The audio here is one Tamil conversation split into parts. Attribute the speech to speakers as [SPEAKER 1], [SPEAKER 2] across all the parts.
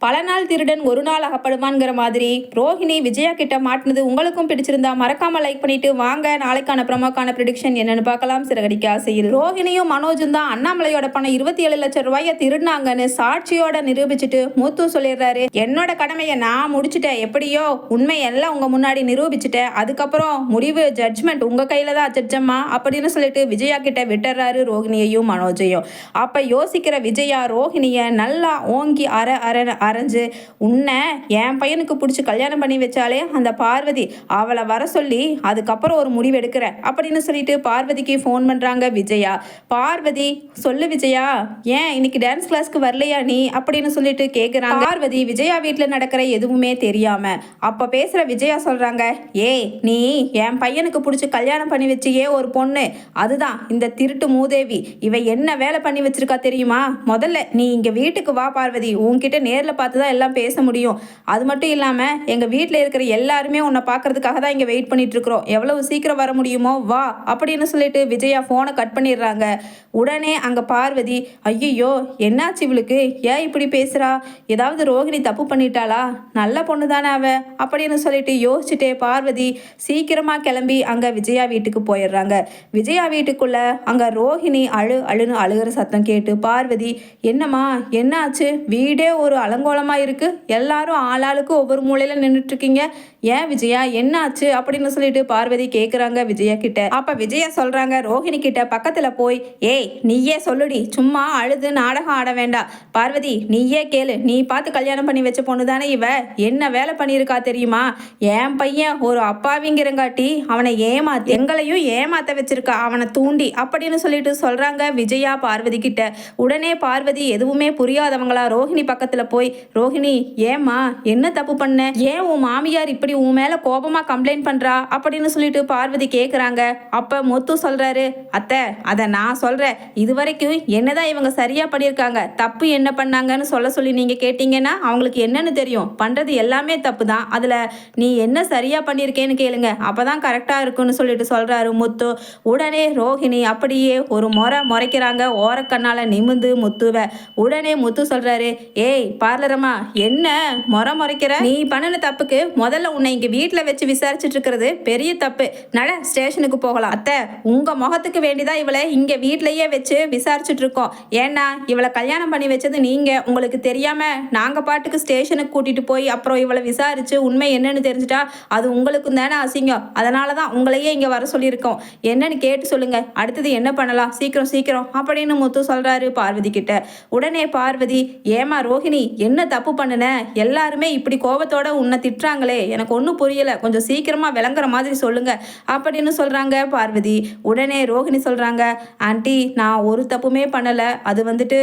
[SPEAKER 1] பல நாள் திருடன் ஒரு நாள் அகப்படுவான்ங்கிற மாதிரி ரோஹிணி விஜயா கிட்ட மாட்டினது உங்களுக்கும் பிடிச்சிருந்தா மறக்காம லைக் பண்ணிட்டு வாங்க நாளைக்கான ப்ரமோக்கான ப்ரிடிக்ஷன் என்னன்னு பார்க்கலாம். சிறகடிக்க ஆசையில் ரோஹிணியும் மனோஜும் தான் அண்ணாமலையோட பணம் 27 லட்சம் ரூபாயை திருடினாங்கன்னு சாட்சியோட நிரூபிச்சுட்டு முத்து சொல்லிடுறாரு. என்னோட கடமையை நான் முடிச்சுட்டேன், எப்படியோ உண்மை எல்லாம் உங்க முன்னாடி நிரூபிச்சுட்டேன், அதுக்கப்புறம் முடிவு ஜட்ஜ்மெண்ட் உங்க கையில தான் ஜட்ஜம்மா அப்படின்னு சொல்லிட்டு விஜயா கிட்ட விட்டுறாரு ரோஹிணியையும் மனோஜையும். அப்ப யோசிக்கிற விஜயா ரோஹிணிய நல்லா ஓங்கி அரைஞ்சு உன்னை என் பையனுக்கு பிடிச்சி கல்யாணம் பண்ணி வச்சாலே அந்த பார்வதி, அவளை வர சொல்லி அதுக்கப்புறம் ஒரு முடிவு எடுக்கிற அப்படின்னு சொல்லிட்டு பார்வதிக்கு ஃபோன் பண்றாங்க விஜயா. பார்வதி சொல்லு விஜயா, ஏன் இன்னைக்கு டான்ஸ் கிளாஸ்க்கு வரலையா நீ அப்படின்னு சொல்லிட்டு கேட்குறாங்க. பார்வதி விஜயா வீட்டில் நடக்கிற எதுவுமே தெரியாம அப்ப பேசுற விஜயா சொல்றாங்க, ஏய் நீ என் பையனுக்கு பிடிச்சி கல்யாணம் பண்ணி வச்சியே ஒரு பொண்ணு, அதுதான் இந்த திருட்டு மூதேவி, இவ என்ன வேலை பண்ணி வச்சிருக்கா தெரியுமா? முதல்ல நீ இங்க வீட்டுக்கு வா பார்வதி, உன்கிட்ட நேரில் பார்த்து தான் எல்லாம் பேச முடியும். அது மட்டும் இல்லாமல் எங்கள் வீட்டில் இருக்கிற எல்லாருமே உன்னை பார்க்கறதுக்காக தான் இங்கே வெயிட் பண்ணிட்டு இருக்கிறோம், எவ்வளவு சீக்கிரம் வர முடியுமோ வா அப்படின்னு சொல்லிட்டு விஜயா ஃபோனை கட் பண்ணிடுறாங்க. உடனே அங்கே பார்வதி, ஐயோ என்னாச்சு இவளுக்கு, ஏன் இப்படி பேசுகிறா, ஏதாவது ரோஹிணி தப்பு பண்ணிட்டாளா, நல்ல பொண்ணு தானே அவ அப்படின்னு சொல்லிட்டு யோசிச்சுட்டே பார்வதி சீக்கிரமாக கிளம்பி அங்கே விஜயா வீட்டுக்கு போயிடுறாங்க. விஜயா வீட்டுக்குள்ள அங்கே ரோஹிணி அழுன்னு அழுகிற சத்தம் கேட்டு பார்வதி, என்னம்மா என்னாச்சு, வீடே ஒரு அலங்கோலமா இருக்கு, எல்லாரும் ஆளாளுக்கு ஒவ்வொரு மூலையில நின்றுட்டு இருக்கீங்க, ஏன் விஜயா என்னாச்சு அப்படின்னு சொல்லிட்டு பார்வதி கேட்குறாங்க விஜயா கிட்ட. அப்ப விஜயா சொல்றாங்க ரோஹிணி கிட்ட பக்கத்துல போய், ஏய் நீயே சொல்லுடி, சும்மா அழுது நாடகம் ஆட வேண்டாம், பார்வதி நீயே கேளு, நீ பார்த்து கல்யாணம் பண்ணி வச்ச பொண்ணு தானே இவ, என்ன வேலை பண்ணியிருக்கா தெரியுமா, என் பையன் ஒரு அப்பாவிங்கிறங்காட்டி அவனை ஏமாத்தி எங்களையும் ஏமாத்த வச்சிருக்கா, அவனை தூண்டி அப்படின்னு சொல்லிட்டு சொல்றாங்க விஜயா பார்வதி கிட்ட. உடனே பார்வதி எதுவுமே புரியாதவங்களா ரோஹிணி பக்கத்துல போய், ரோஹிணி ஏம்மா என்ன தப்பு பண்ண, ஏன் உன் மாமியார் இப்படி உன் மேல கோபமா கம்ப்ளைண்ட் பண்றா அப்படின்னு சொல்லிட்டு பார்வதி கேக்குறாங்க. அப்ப முத்து சொல்றாரு, அத்தை அதை நான் சொல்றேன், இது வரைக்கும் என்னதான் இவங்க சரியா பண்ணியிருக்காங்க, தப்பு என்ன பண்ணாங்கன்னு சொல்ல சொல்லி நீங்க கேட்டீங்கன்னா அவங்களுக்கு என்னன்னு தெரியும், பண்றது எல்லாமே தப்பு தான், அதுல நீ என்ன சரியா பண்ணியிருக்கேன்னு கேளுங்க, அப்பதான் கரெக்டா இருக்குன்னு சொல்லிட்டு சொல்றாரு முத்து. உடனே ரோஹிணி அப்படியே ஒரு முறைக்கிறாங்க, ஓரக்கண்ணால நிமிந்து முத்துவ. உடனே முத்து சொல்றாரு, ஏய் பார்லரம்மா என்ன முறைக்கிற, நீ பண்ணின தப்புக்கு முதல்ல உன்னை இங்க வீட்டுல வச்சு விசாரிச்சுட்டு இருக்கிறது பெரிய தப்பு, நட ஸ்டேஷனுக்கு போகலாம். அத்தை உங்க முகத்துக்கு வேண்டிதான் இவளை இங்க வீட்லயே வச்சு விசாரிச்சுட்டு இருக்கோம், ஏன்னா இவளை கல்யாணம் பண்ணி வச்சது நீங்க, உங்களுக்கு தெரியாம நாங்க பாட்டுக்கு ஸ்டேஷனுக்கு கூட்டிட்டு போய் அப்புறம் இவளை விசாரிச்சு உண்மை என்னன்னு தெரிஞ்சுட்டா அது உங்களுக்கு தானே அசிங்கம், அதனாலதான் உங்களையே இங்க வர சொல்லியிருக்கோம், என்னன்னு கேட்டு சொல்லுங்க, அடுத்தது என்ன பண்ணலாம், சீக்கிரம் அப்படின்னு முத்து சொல்றாரு பார்வதி கிட்ட. உடனே பார்வதி, ஏமா ரோஹிணி என்ன தப்பு பண்ணுன, எல்லாருமே இப்படி கோபத்தோட உன்னை திட்டுறாங்களே, எனக்கு ஒன்றும் புரியல, கொஞ்சம் சீக்கிரமா விளங்குற மாதிரி சொல்லுங்க அப்படின்னு சொல்றாங்க பார்வதி. உடனே ரோஹிணி சொல்றாங்க, ஆண்டி நான் ஒரு தப்புமே பண்ணல, அது வந்துட்டு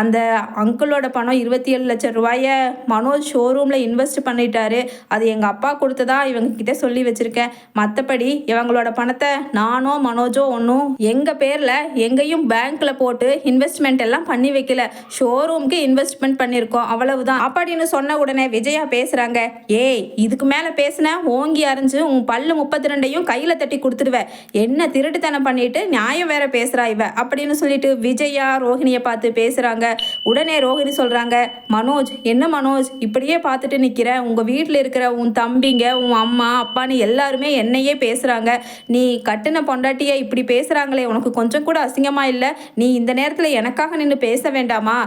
[SPEAKER 1] அந்த அங்கிளோட பணம் 27 லட்சம் ரூபாய மனோஜ் ஷோரூம்ல இன்வெஸ்ட் பண்ணிட்டாரு, அது எங்க அப்பா கொடுத்ததா இவங்க கிட்ட சொல்லி வச்சிருக்கேன், மற்றபடி இவங்களோட பணத்தை நானோ மனோஜோ ஒன்றும் எங்க பேர்ல எங்கேயும் பேங்க்ல போட்டு இன்வெஸ்ட்மெண்ட் எல்லாம் பண்ணி வைக்கல, ஷோரூம்க்கு இன்வெஸ்ட்மெண்ட் பண்ணியிருக்கோம் அவ்வளவுதான் அப்படின்னு சொன்ன உடனே விஜயா பேசுறாங்க, ஏய் இதுக்கு மேல பேசின ஓங்கி அரைஞ்சு உன் பல்லு 32ஐயும் கையில தட்டி கொடுத்துடுவேன், என்ன திருட்டுத்தனம் பண்ணிட்டு நியாயம் வேற பேசுறா இவ அப்படின்னு சொல்லிட்டு விஜயா ரோஹிணியை பார்த்து பேசுறாங்க. உடனே ரோஹிணி சொல்றாங்க, மனோஜ் என்ன மனோஜ் இப்படியே பார்த்துட்டு நிக்கிற, உங்க வீட்டில் இருக்கிற உன் தம்பிங்க உன் அம்மா அப்பான்னு எல்லாருமே என்னையே பேசுறாங்க, நீ கட்டின பொண்டாட்டியை இப்படி பேசுறாங்களே உனக்கு கொஞ்சம் கூட அசிங்கமா இல்லை, நீ இந்த நேரத்தில் எனக்காக நின்று பேச வேண்டாமா,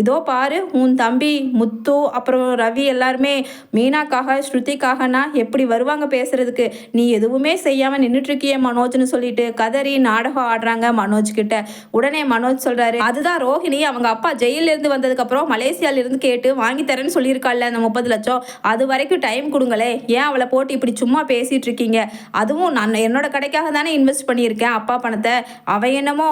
[SPEAKER 1] இதோ பாரு உன் தம்பி முத்து அப்புறம் ரவி எல்லாருமே மீனாக்காக ஸ்ருதிக்காகனா எப்படி வருவாங்க பேசுறதுக்கு, நீ எதுவுமே செய்யாம நின்றுட்டு இருக்கிய மனோஜ்னு சொல்லிட்டு கதறி நாடகம் ஆடுறாங்க மனோஜ் கிட்ட. உடனே மனோஜ் சொல்றாரு, அதுதான் ரோஹிணி அவங்க அப்பா ஜெயில இருந்து வந்ததுக்கு அப்புறம் மலேசியால இருந்து கேட்டு வாங்கி தரேன்னு சொல்லியிருக்காள் அந்த 30 லட்சம், அது வரைக்கும் டைம் கொடுங்களே, ஏன் அவளை போட்டு இப்படி சும்மா பேசிட்டு இருக்கீங்க, அதுவும் நான் என்னோட கடைக்காக தானே இன்வெஸ்ட் பண்ணியிருக்கேன் அப்பா பணத்தை, அவ என்னமோ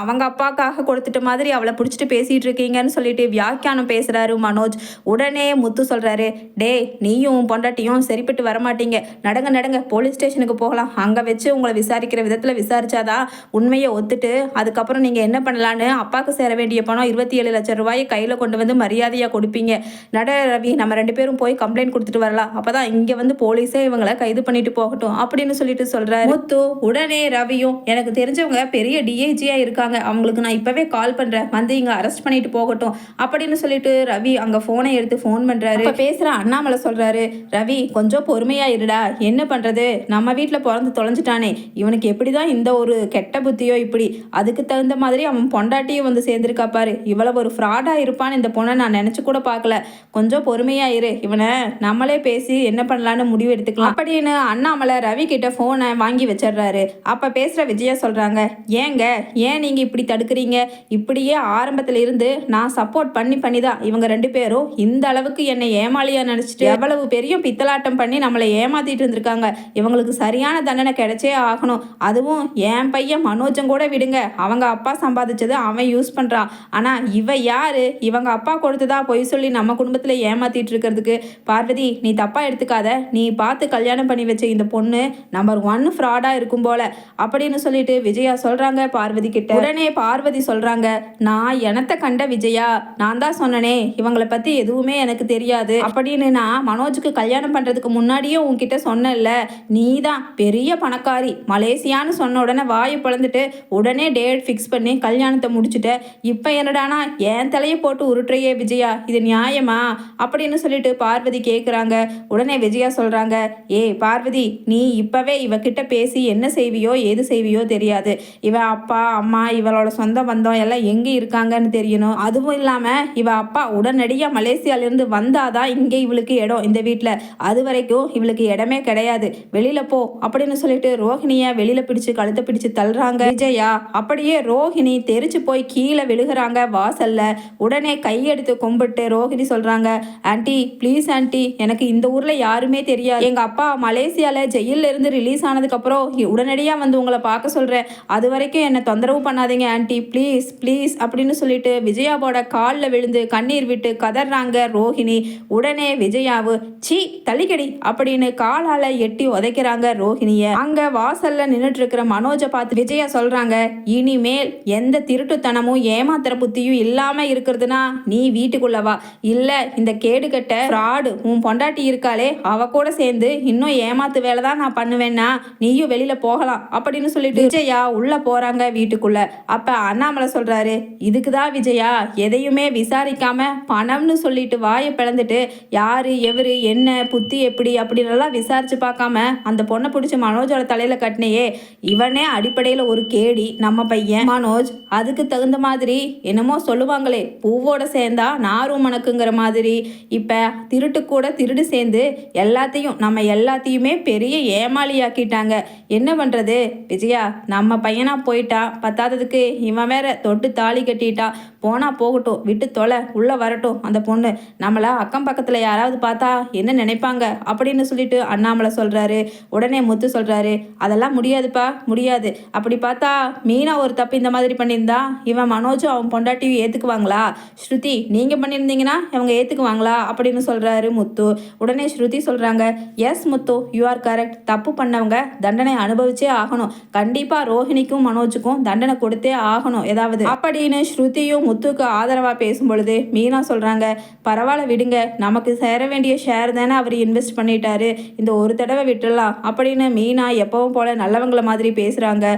[SPEAKER 1] அவங்க அப்பாக்காக கொடுத்துட்ட மாதிரி அவளை பிடிச்சிட்டு பேசிட்டு இருக்கீங்கன்னு சொல்லிட்டு வியாக்கியானம் பேசுறாரு மனோஜ். உடனே முத்து சொல்றாரு, டே நீயும் பொண்டாட்டியும் சரிப்பட்டு வரமாட்டீங்க, நடங்க போலீஸ் ஸ்டேஷனுக்கு போகலாம், அங்க வச்சு உங்களை விசாரிக்கிற விதத்துல விசாரிச்சாதான் உண்மையை ஒத்துட்டு அதுக்கப்புறம் நீங்க என்ன பண்ணலான்னு அப்பாவுக்கு சேர வேண்டிய பணம் 27 லட்சம் ரூபாயை கையில கொண்டு வந்து மரியாதையா கொடுப்பீங்க, நட ரவி நம்ம 2 பேரும் போய் கம்ப்ளைண்ட் கொடுத்துட்டு வரலாம், அப்பதான் இங்க வந்து போலீஸே இவங்களை கைது பண்ணிட்டு போகட்டும் அப்படின்னு சொல்லிட்டு சொல்றாரு முத்து. உடனே ரவியும், எனக்கு தெரிஞ்சவங்க பெரிய டிஐஜியா இருக்காங்க, அவங்களுக்கு நான் இப்பவே கால் பண்றேன், வந்து இங்க அரெஸ்ட் பண்ணிட்டு போகட்டும் அப்படின்னு சொல்லிட்டு ரவி அங்க போனை எடுத்து ஃபோன் பண்றாரு. அப்ப பேசுற அண்ணாமலை சொல்றாரு, ரவி கொஞ்சம் பொறுமையா இருடா, என்ன பண்றது, நம்ம வீட்டுல பிறந்து தொலைஞ்சிட்டானே, இவனுக்கு எப்படிதான் இந்த ஒரு கெட்ட புத்தியோ, இப்படி அதுக்கு தகுந்த மாதிரி அவன் பொண்டாட்டியும் வந்து சேர்ந்திருக்கா பாரு, இவ்வளவு ஒரு ஃப்ராடா இருப்பான்னு இந்த பொண்ணை நான் நினைச்சு கூட பார்க்கல, கொஞ்சம் பொறுமையா இரு, இவனை நம்மளே பேசி என்ன பண்ணலான்னு முடிவு எடுத்துக்கலாம் அப்படின்னு அண்ணாமலை ரவி கிட்ட போனை வாங்கி வச்சிடுறாரு. அப்ப பேசுற விஜயா சொல்றாங்க, ஏங்க ஏன் நீங்க இப்படி தடுக்கிறீங்க, இப்படியே ஆரம்பத்துல இருந்து நான் சப்போர்ட் பண்ணி தான் இவங்க ரெண்டு பேரும் இந்த அளவுக்கு என்னை ஏமாளியா நினைச்சிட்டு எவ்வளவு பெரிய பித்தலாட்டம் பண்ணி நம்மளை ஏமாத்திட்டு இருந்திருக்காங்க, இவங்களுக்கு சரியான தண்டனை கிடைச்சே ஆகணும். அதுவும் என் பையன் மனோஜம் கூட விடுங்க, அவங்க அப்பா சம்பாதிச்சது அவன் யூஸ் பண்றான், ஆனா இவ யாரு, இவங்க அப்பா கொடுத்ததா பொய் சொல்லி நம்ம குடும்பத்துல ஏமாத்திட்டு இருக்கிறதுக்கு. பார்வதி நீ தப்பா எடுத்துக்காத, நீ பார்த்து கல்யாணம் பண்ணி வச்ச இந்த பொண்ணு நம்பர் 1 ஃப்ராடா இருக்கும் போல அப்படின்னு சொல்லிட்டு விஜயா சொல்றாங்க பார்வதி கிட்ட. உடனே பார்வதி சொல்றாங்க, நான் எனத்த கண்ட விஜயா, நான் தான் சொன்னனே இவங்களை பத்தி எதுவுமே எனக்கு தெரியாது அப்படின்னு, நான் மனோஜுக்கு கல்யாணம் பண்றதுக்கு முன்னாடியே உன்கிட்ட சொன்னேன்ல, நீ தான் பெரிய பணக்காரி மலேசியான்னு சொன்ன உடனே வாயை பிளந்துட்டு உடனே டேட் ஃபிக்ஸ் பண்ணி கல்யாணத்தை முடிச்சுட்ட, இப்போ என்னடானா என் தலையை போட்டு உருட்டுறையே விஜயா, இது நியாயமா அப்படின்னு சொல்லிட்டு பார்வதி கேட்குறாங்க. உடனே விஜயா சொல்றாங்க, ஏய் பார்வதி, நீ இப்பவே இவகிட்ட பேசி என்ன செய்வியோ ஏது செய்வியோ தெரியாது, இவ அப்பா அம்மா இவளோட சொந்த பந்தம் எல்லாம் எங்கே இருக்காங்கன்னு தெரியணும், அதுவும் இல்லாம இவ அப்பா உடனடியாக மலேசியாவிலிருந்து வந்தாதான் இங்கே இவளுக்கு இடம் இந்த வீட்டில், அது வரைக்கும் இவளுக்கு இடமே கிடையாது, வெளியில போ அப்படின்னு சொல்லிட்டு ரோஹிணியை வெளியில பிடிச்சு கழுத்தை பிடிச்சு தள்ளுறாங்க விஜயா. அப்படியே ரோஹிணி தெரிச்சு போய் கீழே விழுகிறாங்க வாசல்ல. உடனே கையெடுத்து கும்பிட்டு ரோஹிணி சொல்றாங்க, ஆன்ட்டி ப்ளீஸ் ஆன்ட்டி, எனக்கு இந்த ஊர்ல யாருமே தெரியாது, எங்க அப்பா மலேசியால ஜெயில இருந்து ரிலீஸ் ஆனதுக்கு அப்புறம் உடனடியாக வந்து உங்களை பார்க்க சொல்றேன், அது வரைக்கும் என்னை தொந்தரவு பண்ணாதீங்க ஆன்ட்டி ப்ளீஸ் ப்ளீஸ் அப்படின்னு சொல்லிட்டு விஜயாவோட காலில் விழுந்து கண்ணீர் விட்டு கதறாங்க ரோஹிணி. உடனே விஜயாவு சீ தள்ளிக்கடி அப்படின்னு காலால எட்டி உதைக்கிறாங்க ரோஹிணிய. அங்க வாசல்ல நின்றுட்டு இருக்கிற மனோஜை பார்த்து விஜயா சொல்றாங்க, இனிமேல் எந்த திருட்டுத்தனமும் ஏமாத்திர புத்தியும் இல்லாம இருக்கிறதுனா நீ வீட்டுக்குள்ள வா, இல்ல இந்த கேடு கட்ட ஃப்ராடு உன் பொண்டாட்டி இருக்காளே அவ கூட சேர்ந்து இன்னும் ஏமாத்து வேலை தான் நான் பண்ணுவேன்னா நீயும் வெளியில போகலாம் அப்படின்னு சொல்லிட்டு விஜயா உள்ள போறாங்க வீட்டுக்குள்ள. அப்ப அண்ணாமலை சொல்றாரு, இதுக்குதான் விஜயா எதையுமே விசாரிக்காம பணம்னு சொல்லிட்டு வாயை பிளந்துட்டு யாரு எவரு என்ன புத்தி எப்படி அப்படின்னு விசாரிச்சு பார்க்காம அந்த பொண்ணை பிடிச்சி மனோஜோட தலையில கட்டினையே, இவனே அடிப்படையில ஒரு கேடி நம்ம பையன் மனோஜ், அதுக்கு தகுந்த மாதிரி என்னமோ சொல்லுவாங்களே பூவோட சேர்ந்தா நாரும் மணக்குங்கிற மாதிரி, இப்ப திருட்டு கூட திருடு சேர்ந்து எல்லாத்தையும் நம்ம எல்லாத்தையுமே பெரிய ஏமாளியாக்கிட்டாங்க. என்ன பண்றது விஜயா, நம்ம பையனா போயிட்டா, பத்தாததுக்கு இவன் வேற தொட்டு தாலி கட்டிட்டா, போனா போகட்டும் விட்டு தொலை, உள்ள வரட்டும் அந்த பொண்ணு, நம்மள அக்கம் பக்கத்துல யாராவது பார்த்தா என்ன நினைப்பாங்க அப்படின்னு சொல்லிட்டு அண்ணாமலை சொல்றாரு. உடனே முத்து சொல்றாரு, அதெல்லாம் முடியாதுப்பா முடியாது, அப்படி பார்த்தா மீனா ஒரு தப்பு இந்த மாதிரி பண்ணியிருந்தா இவன் மனோஜும் அவன் பொண்டாட்டியும் ஏத்துக்குவாங்களா, ஸ்ருதி நீங்க பண்ணியிருந்தீங்கன்னா இவங்க ஏத்துக்குவாங்களா அப்படின்னு சொல்றாரு முத்து. உடனே ஸ்ருதி சொல்றாங்க, yes Muthu you are correct, தப்பு பண்ணவங்க தண்டனை அனுபவிச்சே ஆகணும், கண்டிப்பா ரோஹிணிக்கும் மனோஜுக்கும் தண்டனை கொடுத்தே ஆகணும் ஏதாவது அப்படின்னு ஸ்ருதியும் முத்துக்கு ஆதரவா பேசும் பொழுது மீனா சொல்றாங்க, பரவாயில்ல விடுங்க, நமக்கு சேர வேண்டிய ஷேர் தானே அவர் இன்வெஸ்ட் பண்ணிட்டாரு, இந்த ஒரு தடவை விட்டுடலாம் அப்படின்னு மீனா எப்பவும் போல நல்லவங்கள மாதிரி பேசுறாங்க.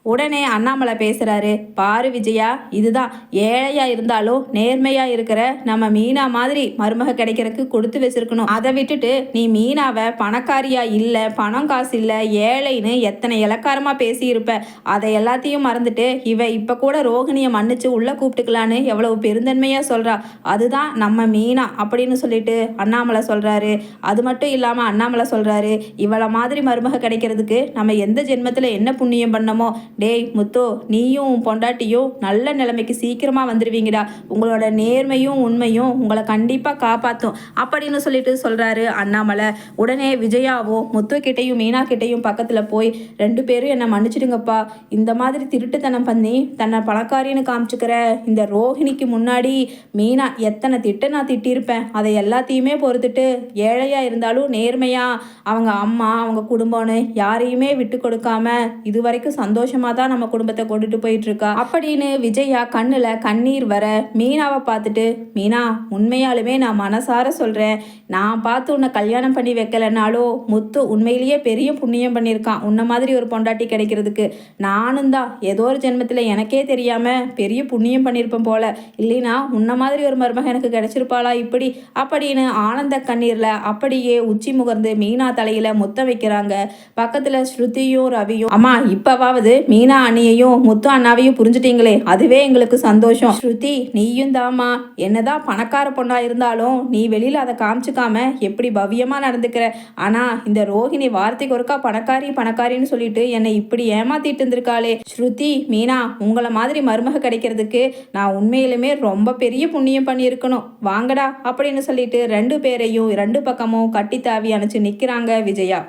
[SPEAKER 1] உடனே அண்ணாமலை பேசுறாரு, பாரு விஜயா, இதுதான் ஏழையா இருந்தாலும் நேர்மையா இருக்கிற நம்ம மீனா மாதிரி மருமக கிடைக்கிறதுக்கு கொடுத்து வச்சிருக்கணும், அதை விட்டுட்டு நீ மீனாவை பணக்காரியா இல்ல பணம் காசு இல்ல ஏழைன்னு எத்தனை இலக்காரமா பேசியிருப்ப, அதை எல்லாத்தையும் மறந்துட்டு இவ இப்ப கூட ரோஹிணியை மன்னிச்சு உள்ள கூப்பிட்டுக்கலான்னு எவ்வளவு பெருந்தன்மையா சொல்றா, அதுதான் நம்ம மீனா அப்படின்னு சொல்லிட்டு அண்ணாமலை சொல்றாரு. அது மட்டும் இல்லாம அண்ணாமலை சொல்றாரு, இவளை மாதிரி மருமக கிடைக்கிறதுக்கு நம்ம எந்த ஜென்மத்துல என்ன புண்ணியம் பண்ணமோ, டேய் முத்து, நீயும் பொண்டாட்டியும் நல்ல நிலைமைக்கு சீக்கிரமா வந்துருவீங்கடா, உங்களோட நேர்மையும் உண்மையும் உங்களை கண்டிப்பா காப்பாற்றும் அப்படின்னு சொல்லிட்டு சொல்றாரு அண்ணாமலை. உடனே விஜயாவும் முத்து கிட்டையும் மீனா கிட்டையும் பக்கத்துல போய், ரெண்டு பேரும் என்னை மன்னிச்சிடுங்கப்பா, இந்த மாதிரி திருட்டுத்தனம் பண்ணி தன்னை பணக்காரின்னு காமிச்சுக்கிற இந்த ரோஹிணிக்கு முன்னாடி மீனா எத்தனை திட்ட நான் திட்டியிருப்பேன், அதை எல்லாத்தையுமே பொறுத்துட்டு ஏழையா இருந்தாலும் நேர்மையா அவங்க அம்மா அவங்க குடும்பம்னு யாரையுமே விட்டு கொடுக்காம இது வரைக்கும் சந்தோஷமா சந்தோஷமா தான் நம்ம குடும்பத்தை கொண்டுட்டு போயிட்டு இருக்கா அப்படின்னு விஜயா கண்ணுல கண்ணீர் வர மீனாவை பார்த்துட்டு, மீனா உண்மையாலுமே நான் மனசார சொல்றேன், நான் பார்த்து உன்னை கல்யாணம் பண்ணி வைக்கலனாலும் முத்து உண்மையிலேயே பெரிய புண்ணியம் பண்ணியிருக்கான் உன்ன மாதிரி ஒரு பொண்டாட்டி கிடைக்கிறதுக்கு. நானும் தான் ஏதோ ஒரு ஜென்மத்தில் எனக்கே தெரியாம பெரிய புண்ணியம் பண்ணியிருப்பேன் போல, இல்லைனா உன்ன மாதிரி ஒரு மருமக எனக்கு கிடைச்சிருப்பாளா இப்படி அப்படின்னு ஆனந்த கண்ணீர்ல அப்படியே உச்சி முகர்ந்து மீனா தலையில முத்த வைக்கிறாங்க. பக்கத்துல ஸ்ருதியும் ரவியும், அம்மா இப்பவாவது மீனா அண்ணியையும் முத்து அண்ணாவையும் புரிஞ்சுட்டீங்களே, அதுவே எங்களுக்கு சந்தோஷம். ஸ்ருதி நீயும் தாமா என்னதான் பணக்கார பொண்ணா இருந்தாலும் நீ வெளியில அதை காமிச்சுக்காம எப்படி பவ்யமா நடந்துக்கிற. ஆனா இந்த ரோஹிணி வார்த்தைக்கு ஒருக்கா பணக்காரி பணக்காரின்னு சொல்லிட்டு என்னை இப்படி ஏமாத்திட்டு இருந்திருக்காளே. ஸ்ருதி மீனா உங்களை மாதிரி மருமக கிடைக்கிறதுக்கு நான் உண்மையிலுமே ரொம்ப பெரிய புண்ணியம் பண்ணியிருக்கணும், வாங்கடா அப்படின்னு சொல்லிட்டு ரெண்டு பேரையும் ரெண்டு பக்கமும் கட்டி தாவி அணைச்சு நிக்கிறாங்க விஜயா.